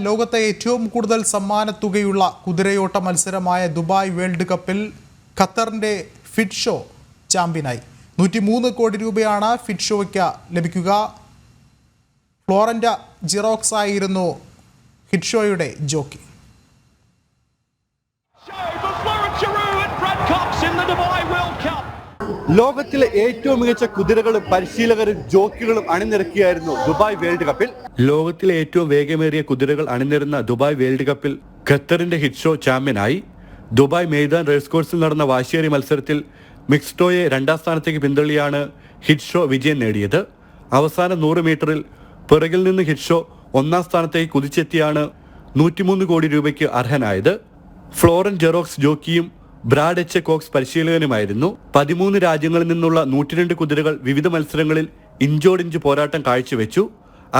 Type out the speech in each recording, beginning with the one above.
ലോകത്തെ ഏറ്റവും കൂടുതൽ സമ്മാനത്തുകയുള്ള കുതിരയോട്ട മത്സരമായ ദുബായ് വേൾഡ് കപ്പിൽ ഖത്തറിന്റെ ഫിറ്റ് ഷോ ചാമ്പ്യനായി 103 കോടി രൂപയാണ് ഫിറ്റ് ഷോയ്ക്ക് ലഭിക്കുക. ഫ്ലോറന്റ് ജിറോക്സ് ആയിരുന്നു ഹിറ്റ് ഷോയുടെ ജോക്കി. ലോകത്തിലെ ഏറ്റവും മികച്ച കുതിരകളും പരിശീലകരും ജോക്കികളും അണിനിരക്കുകയായിരുന്നു ദുബായ് വേൾഡ് കപ്പിൽ. ലോകത്തിലെ ഏറ്റവും വേഗമേറിയ കുതിരകൾ അണിനിരുന്ന ദുബായ് വേൾഡ് കപ്പിൽ ഖത്തറിന്റെ ഹിറ്റ് ഷോ ചാമ്പ്യനായി. ദുബായ് മെയ്ദാൻ റേസ് കോഴ്സിൽ നടന്ന വാശിയേറിയ മത്സരത്തിൽ മിക്സ്ഡോയെ 2ാം സ്ഥാനത്തേക്ക് പിന്തള്ളിയാണ് ഹിറ്റ് ഷോ വിജയം നേടിയത്. അവസാന 100 മീറ്ററിൽ പിറകിൽ നിന്ന് ഹിറ്റ് ഷോ 1ാം സ്ഥാനത്തേക്ക് കുതിച്ചെത്തിയാണ് 103 കോടി രൂപയ്ക്ക് അർഹനായത്. ഫ്ലോറന്റ് ജെറോക്സ് ജോക്കിയും ബ്രാഡ് എച്ച് കോക്സ് പരിശീലകനുമായിരുന്നു. 13 രാജ്യങ്ങളിൽ നിന്നുള്ള 102 കുതിരകൾ വിവിധ മത്സരങ്ങളിൽ ഇഞ്ചോടിഞ്ച് പോരാട്ടം കാഴ്ചവെച്ചു.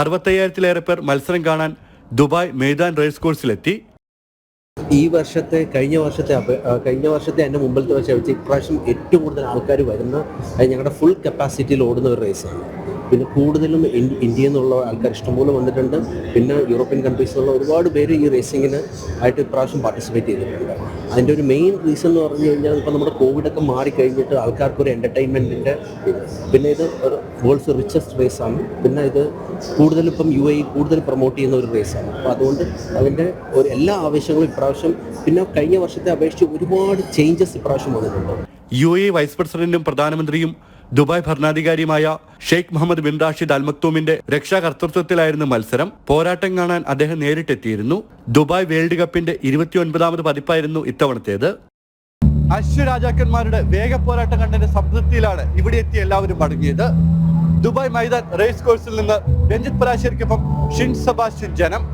65,000-ലേറെ പേർ മത്സരം കാണാൻ ദുബായ് മെയ്ദാൻ റേസ് കോഴ്സിലെത്തി. കഴിഞ്ഞ വർഷത്തെ എൻ്റെ മുമ്പിലത്തെ വെച്ച് ഇപ്രാവശ്യം ഏറ്റവും കൂടുതൽ ആൾക്കാർ വരുന്ന ഞങ്ങളുടെ ഫുൾ കപ്പാസിറ്റിയിൽ ഓടുന്ന ഒരു റേസാണ്. പിന്നെ കൂടുതലും ഇന്ത്യയിൽ നിന്നുള്ള ആൾക്കാർ ഇഷ്ടംപോലെ വന്നിട്ടുണ്ട്. പിന്നെ യൂറോപ്യൻ കൺട്രീസിൽ നിന്നുള്ള ഒരുപാട് പേര് ഈ റേസിങ്ങിന് ആയിട്ട് ഇപ്രാവശ്യം പാർട്ടിസിപ്പേറ്റ് ചെയ്തിട്ടുണ്ട്. അതിൻ്റെ ഒരു മെയിൻ റീസൺ എന്ന് പറഞ്ഞു കഴിഞ്ഞാൽ ഇപ്പോൾ നമ്മുടെ കോവിഡൊക്കെ മാറിക്കഴിഞ്ഞിട്ട് ആൾക്കാർക്ക് ഒരു എൻ്റർടൈൻമെൻറ്റിൻ്റെ, പിന്നെ ഇത് ഒരു വേൾഡ്സ് റിച്ചസ്റ്റ് റേസാണ്. പിന്നെ ഇത് കൂടുതലും ഇപ്പം UAE കൂടുതൽ പ്രൊമോട്ട് ചെയ്യുന്ന ഒരു റേസാണ്. അപ്പോൾ അതുകൊണ്ട് അതിൻ്റെ എല്ലാ ആവശ്യങ്ങളും ഇപ്രാവശ്യം, പിന്നെ കഴിഞ്ഞ വർഷത്തെ അപേക്ഷിച്ച് ഒരുപാട് ചേഞ്ചസ് ഇപ്രാവശ്യം വന്നിട്ടുണ്ട്. UAE വൈസ് പ്രസിഡന്റും പ്രധാനമന്ത്രിയും ദുബായ് ഭരണാധികാരിയുമായ Sheikh Mohammed bin Rashid Al മക്തൂമിന്റെ രക്ഷാകർതൃത്വത്തിലായിരുന്നു മത്സരം. പോരാട്ടം കാണാൻ അദ്ദേഹം നേരിട്ടെത്തിയിരുന്നു. ദുബായ് വേൾഡ് കപ്പിന്റെ 29ാമത് പതിപ്പായിരുന്നു ഇത്തവണത്തേത്. അശ്വരാജാക്കന്മാരുടെ വേഗ പോരാട്ടം കണ്ടതിന്റെ സംതൃപ്തിയിലാണ് ഇവിടെ എത്തി എല്ലാവരും മടങ്ങിയത്. ദുബായ് മൈതാൻ റേസ് കോഴ്സിൽ നിന്ന് രഞ്ജിത്ത് പരാശരിക്കൊപ്പം ഷിൻ സെബാസ്റ്റ്യൻ, ജനം.